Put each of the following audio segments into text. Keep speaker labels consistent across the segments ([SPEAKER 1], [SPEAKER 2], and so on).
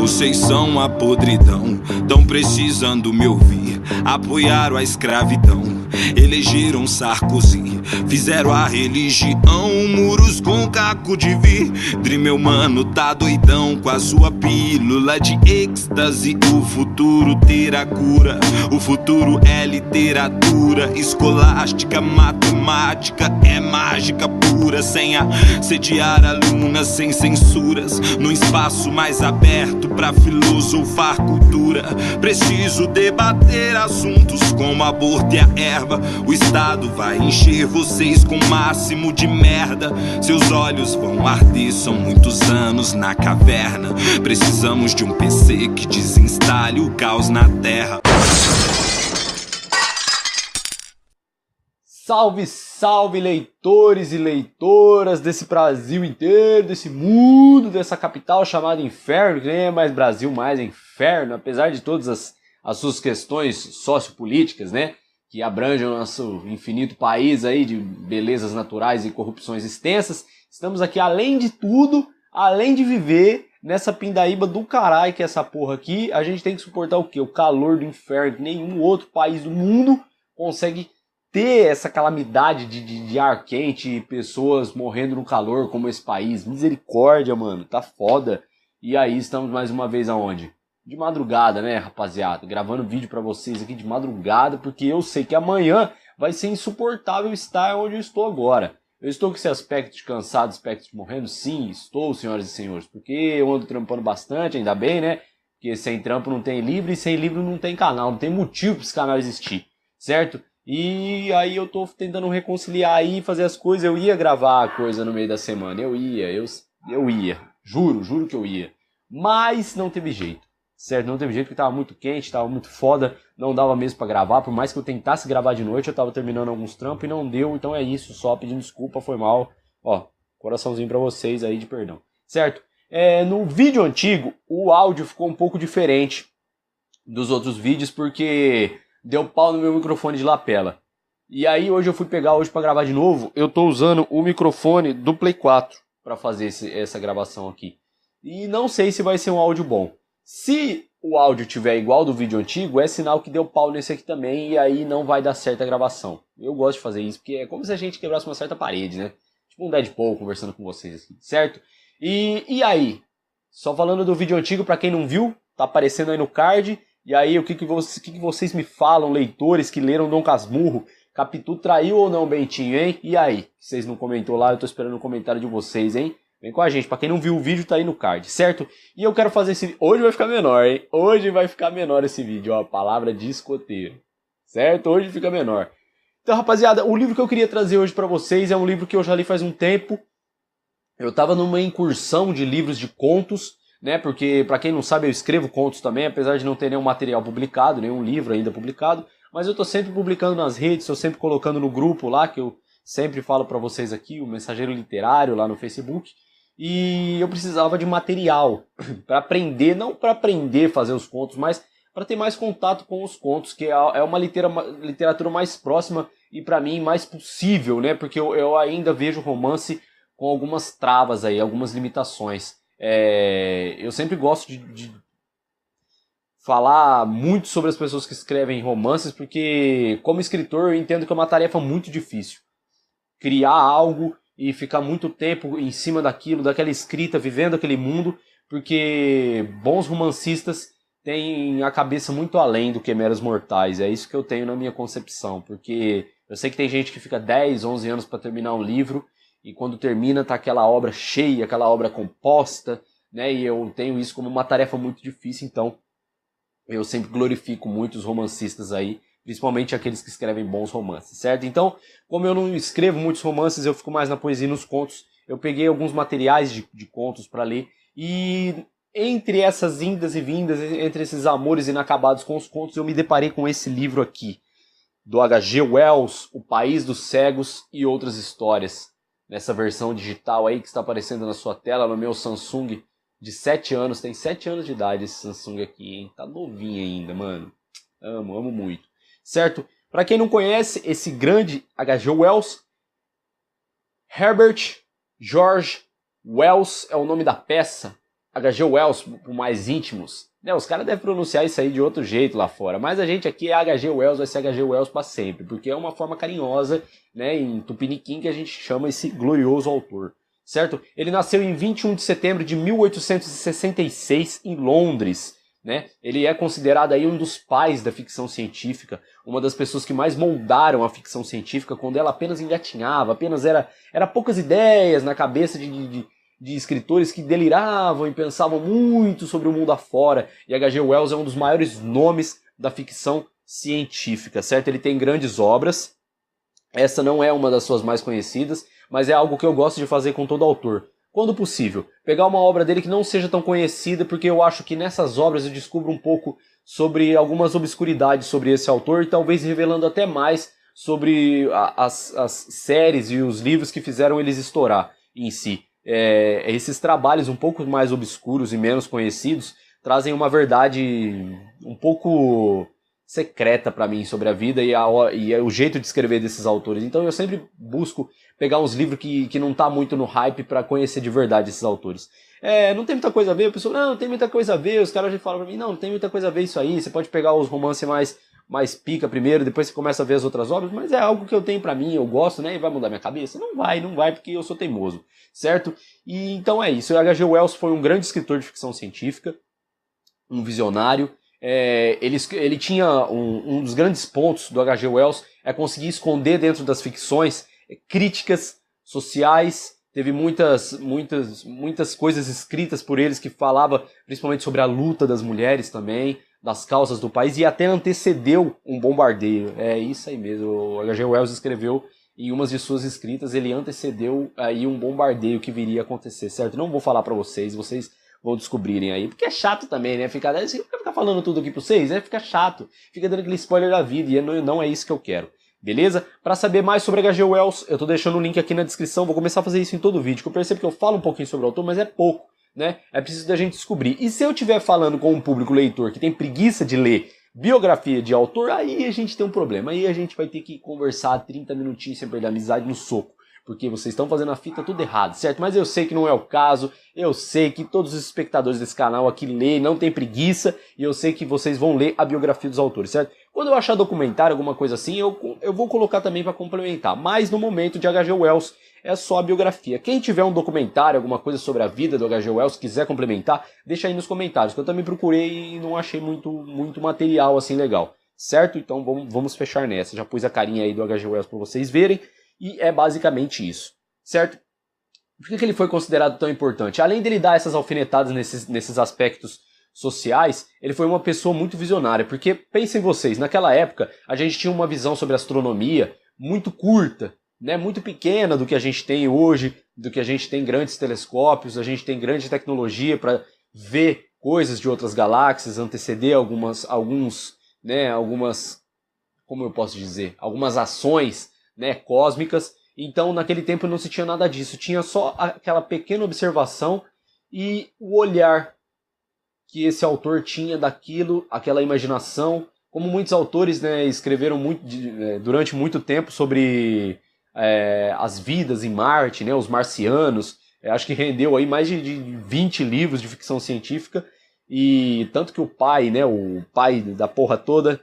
[SPEAKER 1] Vocês são a podridão, tão precisando me ouvir. Apoiaram a escravidão, elegeram Sarkozy, fizeram a religião muros com caco de vidro. Meu mano tá doidão com a sua pílula de êxtase. O futuro terá cura, o futuro é literatura escolástica, matemática é mágica pura, sem assediar alunas, sem censuras, num espaço mais aberto pra filosofar cultura. Preciso debater assuntos como aborto e a erva. O Estado vai encher vocês com o máximo de merda. Seus olhos vão arder, são muitos anos na caverna. Precisamos de um PC que desinstale o caos na terra.
[SPEAKER 2] Salve, salve, leitores e leitoras desse Brasil inteiro, desse mundo, dessa capital chamada Inferno, que nem é mais Brasil, mais é Inferno, apesar de todas as suas questões sociopolíticas, né, que abrangem o nosso infinito país aí de belezas naturais e corrupções extensas. Estamos aqui, além de tudo, além de viver nessa pindaíba do caralho que é essa porra aqui, a gente tem que suportar o quê? O calor do inferno, que nenhum outro país do mundo consegue ter essa calamidade de ar quente e pessoas morrendo no calor como esse país. Misericórdia, mano, tá foda. E aí estamos mais uma vez aonde? De madrugada, né, rapaziada? Gravando vídeo pra vocês aqui de madrugada, porque eu sei que amanhã vai ser insuportável estar onde eu estou agora. Eu estou com esse aspecto de cansado, aspecto de morrendo? Sim, estou, senhoras e senhores, porque eu ando trampando bastante, ainda bem, né? Porque sem trampo não tem livro e sem livro não tem canal, não tem motivo pra esse canal existir, certo? E aí eu tô tentando reconciliar aí, fazer as coisas. Eu ia gravar a coisa no meio da semana, eu ia, juro que eu ia. Mas não teve jeito, certo? Não teve jeito porque tava muito quente, tava muito foda, não dava mesmo pra gravar. Por mais que eu tentasse gravar de noite, eu tava terminando alguns trampos e não deu. Então é isso, só pedindo desculpa, foi mal. Ó, coraçãozinho pra vocês aí de perdão, certo? No vídeo antigo, o áudio ficou um pouco diferente dos outros vídeos porque deu pau no meu microfone de lapela. E aí hoje eu fui pegar hoje pra gravar de novo. Eu tô usando o microfone do Play 4 pra fazer essa gravação aqui. E não sei se vai ser um áudio bom. Se o áudio tiver igual do vídeo antigo, é sinal que deu pau nesse aqui também. E aí não vai dar certo a gravação. Eu gosto de fazer isso porque é como se a gente quebrasse uma certa parede, né? Tipo um Deadpool conversando com vocês aqui, certo? E aí? Só falando do vídeo antigo, pra quem não viu, tá aparecendo aí no card. E aí, o que vocês me falam, leitores que leram Dom Casmurro? Capitu traiu ou não Bentinho, hein? E aí? Vocês não comentou lá, eu tô esperando o comentário de vocês, hein? Vem com a gente, pra quem não viu o vídeo, tá aí no card, certo? E eu quero fazer esse... Hoje vai ficar menor, hein? Hoje vai ficar menor esse vídeo, ó, palavra de escoteiro, certo? Hoje fica menor. Então, rapaziada, o livro que eu queria trazer hoje pra vocês é um livro que eu já li faz um tempo. Eu tava numa incursão de livros de contos, né, porque pra quem não sabe eu escrevo contos também, apesar de não ter nenhum material publicado, nenhum livro ainda publicado, mas eu tô sempre publicando nas redes, tô sempre colocando no grupo lá, que eu sempre falo pra vocês aqui, o Mensageiro Literário lá no Facebook, e eu precisava de material pra aprender, não pra aprender a fazer os contos, mas pra ter mais contato com os contos, que é uma literatura mais próxima e pra mim mais possível, né, porque eu ainda vejo romance com algumas travas aí, algumas limitações. Eu sempre gosto de falar muito sobre as pessoas que escrevem romances, porque como escritor eu entendo que é uma tarefa muito difícil. Criar algo e ficar muito tempo em cima daquilo, daquela escrita, vivendo aquele mundo, porque bons romancistas têm a cabeça muito além do que meros mortais. É isso que eu tenho na minha concepção, porque eu sei que tem gente que fica 10, 11 anos para terminar um livro, e quando termina tá aquela obra cheia, aquela obra composta, né? E eu tenho isso como uma tarefa muito difícil, então eu sempre glorifico muito os romancistas aí, principalmente aqueles que escrevem bons romances, certo? Então, como eu não escrevo muitos romances, eu fico mais na poesia e nos contos. Eu peguei alguns materiais de contos para ler, e entre essas indas e vindas, entre esses amores inacabados com os contos, eu me deparei com esse livro aqui, do H.G. Wells, O País dos Cegos e Outras Histórias. Nessa versão digital aí que está aparecendo na sua tela, no meu Samsung de 7 anos. Tem 7 anos de idade esse Samsung aqui, hein? Tá novinho ainda, mano. Amo muito. Certo? Pra quem não conhece, esse grande H.G. Wells, Herbert George Wells é o nome da peça. H.G. Wells, por mais íntimos, né, os caras devem pronunciar isso aí de outro jeito lá fora, mas a gente aqui é H.G. Wells, vai ser H.G. Wells para sempre, porque é uma forma carinhosa, né, em tupiniquim que a gente chama esse glorioso autor, certo? Ele nasceu em 21 de setembro de 1866 em Londres, né? Ele é considerado aí um dos pais da ficção científica, uma das pessoas que mais moldaram a ficção científica quando ela apenas engatinhava, apenas era poucas ideias na cabeça de escritores que deliravam e pensavam muito sobre o mundo afora, e H.G. Wells é um dos maiores nomes da ficção científica, certo? Ele tem grandes obras, essa não é uma das suas mais conhecidas, mas é algo que eu gosto de fazer com todo autor. Quando possível, pegar uma obra dele que não seja tão conhecida, porque eu acho que nessas obras eu descubro um pouco sobre algumas obscuridades sobre esse autor, e talvez revelando até mais sobre as séries e os livros que fizeram eles estourar em si. Esses trabalhos um pouco mais obscuros e menos conhecidos trazem uma verdade um pouco secreta para mim sobre a vida e o jeito de escrever desses autores. Então eu sempre busco pegar uns livros que não tá muito no hype para conhecer de verdade esses autores. Não tem muita coisa a ver, a pessoa, não tem muita coisa a ver, os caras já falam pra mim, não tem muita coisa a ver isso aí, você pode pegar os romances mais pica primeiro, depois você começa a ver as outras obras, mas é algo que eu tenho pra mim, eu gosto, né, e vai mudar minha cabeça? Não vai, porque eu sou teimoso, certo? E então é isso, o H.G. Wells foi um grande escritor de ficção científica, um visionário. Ele tinha um dos grandes pontos do H.G. Wells é conseguir esconder dentro das ficções críticas sociais. Teve muitas coisas escritas por eles que falava principalmente sobre a luta das mulheres também, das causas do país, e até antecedeu um bombardeio. É isso aí mesmo, o H.G. Wells escreveu em umas de suas escritas, ele antecedeu aí um bombardeio que viria a acontecer, certo? Não vou falar pra vocês vão descobrirem aí, porque é chato também, né? Ficar falando tudo aqui pra vocês, né? Fica chato, fica dando aquele spoiler da vida, e não é isso que eu quero. Beleza? Para saber mais sobre H.G. Wells, eu tô deixando o link aqui na descrição, vou começar a fazer isso em todo vídeo, que eu percebo que eu falo um pouquinho sobre o autor, mas é pouco, né? É preciso da gente descobrir. E se eu estiver falando com um público leitor que tem preguiça de ler biografia de autor, aí a gente tem um problema. Aí a gente vai ter que conversar 30 minutinhos sem perder a amizade no soco, porque vocês estão fazendo a fita tudo errado, certo? Mas eu sei que não é o caso, eu sei que todos os espectadores desse canal aqui leem, não tem preguiça, e eu sei que vocês vão ler a biografia dos autores, certo? Quando eu achar documentário, alguma coisa assim, eu vou colocar também para complementar, mas no momento de H.G. Wells é só a biografia. Quem tiver um documentário, alguma coisa sobre a vida do H.G. Wells, quiser complementar, deixa aí nos comentários, que eu também procurei e não achei muito material assim legal, certo? Então vamos fechar nessa, já pus a carinha aí do H.G. Wells para vocês verem, e é basicamente isso, certo? Por que ele foi considerado tão importante? Além dele dar essas alfinetadas nesses aspectos sociais, ele foi uma pessoa muito visionária, porque pensem vocês, naquela época a gente tinha uma visão sobre astronomia muito curta, né, muito pequena do que a gente tem hoje, do que a gente tem grandes telescópios, a gente tem grande tecnologia para ver coisas de outras galáxias, anteceder algumas, como eu posso dizer, algumas ações, né, cósmicas. Então naquele tempo não se tinha nada disso, tinha só aquela pequena observação e o olhar que esse autor tinha daquilo, aquela imaginação, como muitos autores, né, escreveram durante muito tempo sobre as vidas em Marte, né, os marcianos. Acho que rendeu aí mais de 20 livros de ficção científica, e tanto que o pai da porra toda,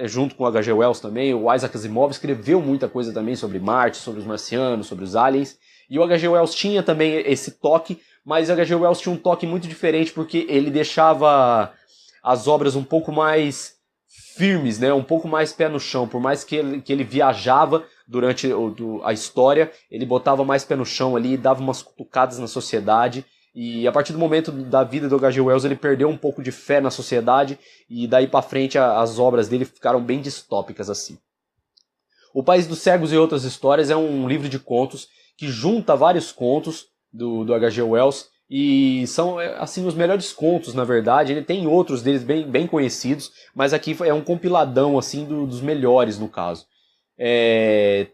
[SPEAKER 2] junto com o H.G. Wells também, o Isaac Asimov escreveu muita coisa também sobre Marte, sobre os marcianos, sobre os aliens, e o H.G. Wells tinha também esse toque, mas o H.G. Wells tinha um toque muito diferente, porque ele deixava as obras um pouco mais firmes, né, um pouco mais pé no chão, por mais que ele viajava durante a história, ele botava mais pé no chão ali, dava umas cutucadas na sociedade. E a partir do momento da vida do H.G. Wells, ele perdeu um pouco de fé na sociedade, e daí pra frente as obras dele ficaram bem distópicas assim. O País dos Cegos e Outras Histórias é um livro de contos que junta vários contos do H.G. Wells, e são assim os melhores contos, na verdade. Ele tem outros deles bem conhecidos, mas aqui é um compiladão assim dos melhores no caso.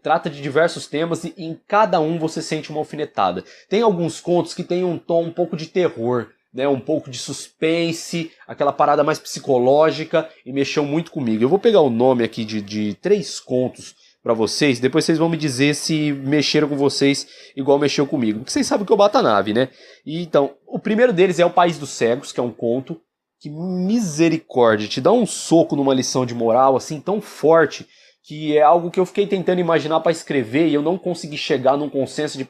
[SPEAKER 2] Trata de diversos temas e em cada um você sente uma alfinetada. Tem alguns contos que tem um tom um pouco de terror, né, um pouco de suspense, aquela parada mais psicológica, e mexeu muito comigo. Eu vou pegar o nome aqui de 3 contos pra vocês, depois vocês vão me dizer se mexeram com vocês igual mexeu comigo, porque vocês sabem que eu bato a nave, né? E, então, o primeiro deles é O País dos Cegos, que é um conto que, misericórdia, te dá um soco numa lição de moral, assim, tão forte, que é algo que eu fiquei tentando imaginar pra escrever e eu não consegui chegar num consenso de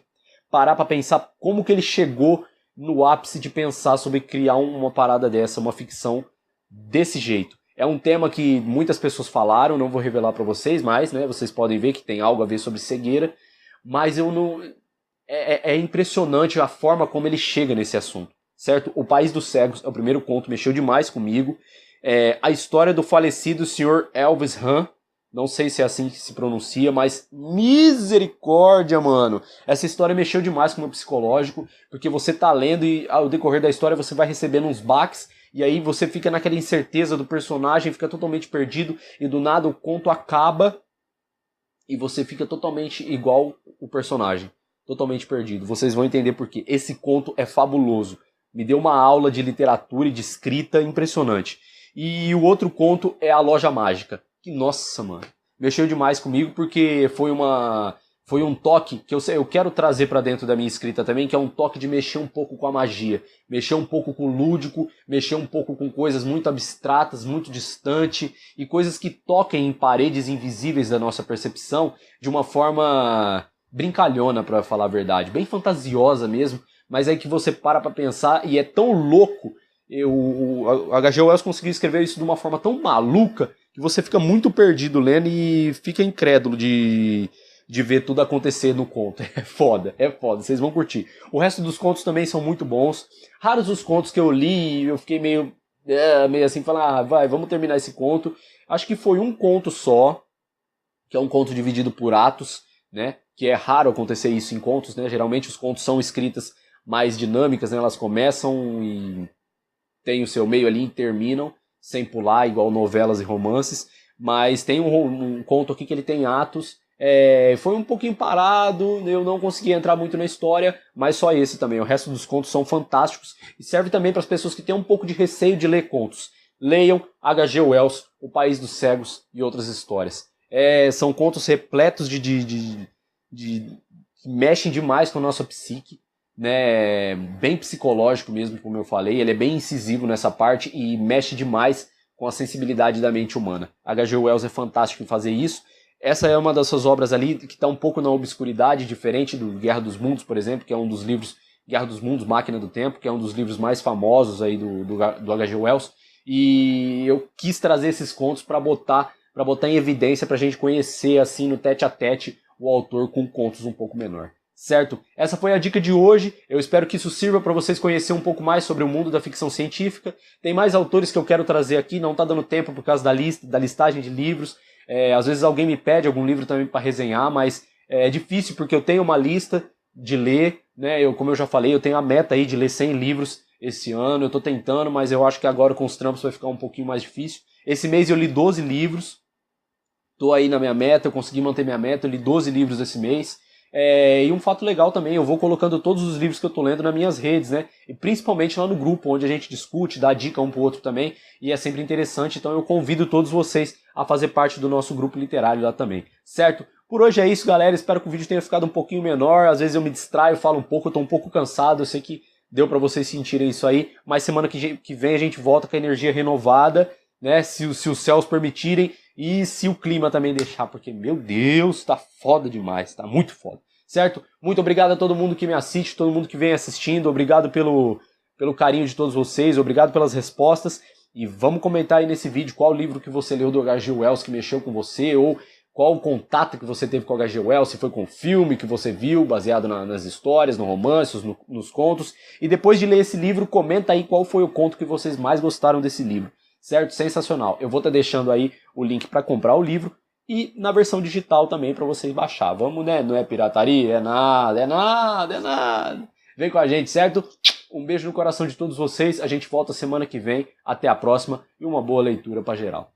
[SPEAKER 2] parar pra pensar como que ele chegou no ápice de pensar sobre criar uma parada dessa, uma ficção desse jeito. É um tema que muitas pessoas falaram, não vou revelar pra vocês, mas, né, vocês podem ver que tem algo a ver sobre cegueira, mas eu não... É impressionante a forma como ele chega nesse assunto, certo? O País dos Cegos é o primeiro conto, mexeu demais comigo. A história do falecido Sr. Elvis Hahn, não sei se é assim que se pronuncia, mas misericórdia, mano. Essa história mexeu demais com o meu psicológico, porque você tá lendo e ao decorrer da história você vai recebendo uns baques, e aí você fica naquela incerteza do personagem, fica totalmente perdido, e do nada o conto acaba, e você fica totalmente igual o personagem, totalmente perdido. Vocês vão entender por quê. Esse conto é fabuloso. Me deu uma aula de literatura e de escrita impressionante. E o outro conto é A Loja Mágica. Que, nossa, mano, mexeu demais comigo porque foi um toque que eu quero trazer pra dentro da minha escrita também, que é um toque de mexer um pouco com a magia, mexer um pouco com o lúdico, mexer um pouco com coisas muito abstratas, muito distantes, e coisas que toquem em paredes invisíveis da nossa percepção de uma forma brincalhona, pra falar a verdade, bem fantasiosa mesmo, mas é que você para pra pensar e é tão louco. O H.G. Wells conseguiu escrever isso de uma forma tão maluca que você fica muito perdido lendo e fica incrédulo de ver tudo acontecer no conto. É foda, vocês vão curtir. O resto dos contos também são muito bons. Raros os contos que eu li e eu fiquei meio assim, falando, vamos terminar esse conto. Acho que foi um conto só, que é um conto dividido por atos, né? Que é raro acontecer isso em contos, né? Geralmente os contos são escritas mais dinâmicas, né? Elas começam e tem o seu meio ali e terminam, sem pular, igual novelas e romances, mas tem um conto aqui que ele tem atos, foi um pouquinho parado, eu não consegui entrar muito na história, mas só esse também, o resto dos contos são fantásticos, e serve também para as pessoas que têm um pouco de receio de ler contos. Leiam H.G. Wells, O País dos Cegos e outras histórias. São contos repletos que mexem demais com a nossa psique, né, bem psicológico mesmo, como eu falei, ele é bem incisivo nessa parte e mexe demais com a sensibilidade da mente humana. H.G. Wells é fantástico em fazer isso. Essa é uma das suas obras ali que está um pouco na obscuridade, diferente do Guerra dos Mundos, por exemplo, que é um dos livros, Guerra dos Mundos, Máquina do Tempo, que é um dos livros mais famosos aí do H.G. Wells, e eu quis trazer esses contos para botar em evidência, para a gente conhecer assim no tete a tete o autor com contos um pouco menor. Certo? Essa foi a dica de hoje, eu espero que isso sirva para vocês conhecerem um pouco mais sobre o mundo da ficção científica. Tem mais autores que eu quero trazer aqui, não está dando tempo por causa da listagem de livros. Às vezes alguém me pede algum livro também para resenhar, mas é difícil porque eu tenho uma lista de ler, né? Como eu já falei, eu tenho a meta aí de ler 100 livros esse ano, eu estou tentando, mas eu acho que agora com os trampos vai ficar um pouquinho mais difícil. Esse mês eu li 12 livros, estou aí na minha meta, eu consegui manter minha meta, eu li 12 livros esse mês. E um fato legal também, eu vou colocando todos os livros que eu tô lendo nas minhas redes, né? E principalmente lá no grupo, onde a gente discute, dá dica um pro outro também, e é sempre interessante, então eu convido todos vocês a fazer parte do nosso grupo literário lá também, certo? Por hoje é isso, galera, espero que o vídeo tenha ficado um pouquinho menor, às vezes eu me distraio, falo um pouco, eu tô um pouco cansado, eu sei que deu pra vocês sentirem isso aí, mas semana que vem a gente volta com a energia renovada, né? Se os céus permitirem, e se o clima também deixar, porque, meu Deus, tá foda demais, tá muito foda, certo? Muito obrigado a todo mundo que me assiste, todo mundo que vem assistindo, obrigado pelo carinho de todos vocês, obrigado pelas respostas, e vamos comentar aí nesse vídeo qual livro que você leu do H.G. Wells que mexeu com você, ou qual o contato que você teve com o H.G. Wells, se foi com o filme que você viu, baseado nas histórias, no romance, nos contos, e depois de ler esse livro, comenta aí qual foi o conto que vocês mais gostaram desse livro. Certo? Sensacional. Eu vou estar deixando aí o link para comprar o livro e na versão digital também para vocês baixar. Vamos, né? Não é pirataria? É nada. Vem com a gente, certo? Um beijo no coração de todos vocês. A gente volta semana que vem. Até a próxima e uma boa leitura para geral.